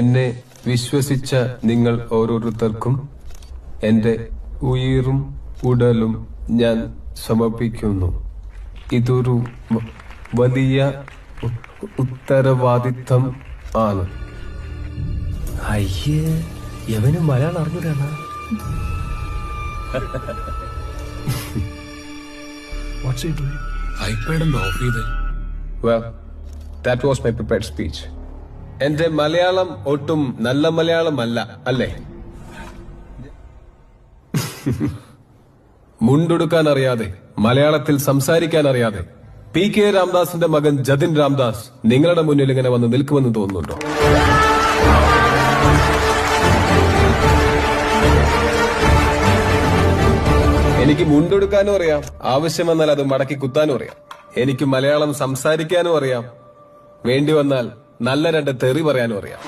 എന്നെ വിശ്വസിച്ച നിങ്ങൾ ഓരോരുത്തർക്കും എന്റെ ഉയിരും ഉടലും ഞാൻ സമർപ്പിക്കുന്നു. ഇതൊരു വലിയ ഉത്തരവാദിത്തം ആണ്. അയ്യേ, എവനും മലയാളം അറിഞ്ഞൂടാ. What's he doing? ഐപാഡ് ഒന്ന് ഓഫ് ചെയ്ത്. Well, that was my prepared speech. എന്റെ മലയാളം ഒട്ടും നല്ല മലയാളം അല്ല, അല്ലേ? മുണ്ടെടുക്കാൻ അറിയാതെ, മലയാളത്തിൽ സംസാരിക്കാൻ അറിയാതെ PK രാംദാസിന്റെ മകൻ ജതിൻ രാംദാസ് നിങ്ങളുടെ മുന്നിൽ ഇങ്ങനെ വന്ന് നിൽക്കുമെന്ന് തോന്നുന്നുണ്ടോ? എനിക്ക് മുണ്ടെടുക്കാനും അറിയാം, ആവശ്യം വന്നാൽ അത് മടക്കി കുത്താനും അറിയാം. എനിക്ക് മലയാളം സംസാരിക്കാനും അറിയാം, വേണ്ടി വന്നാൽ നല്ല രണ്ട് തെറി പറയാനും അറിയാം.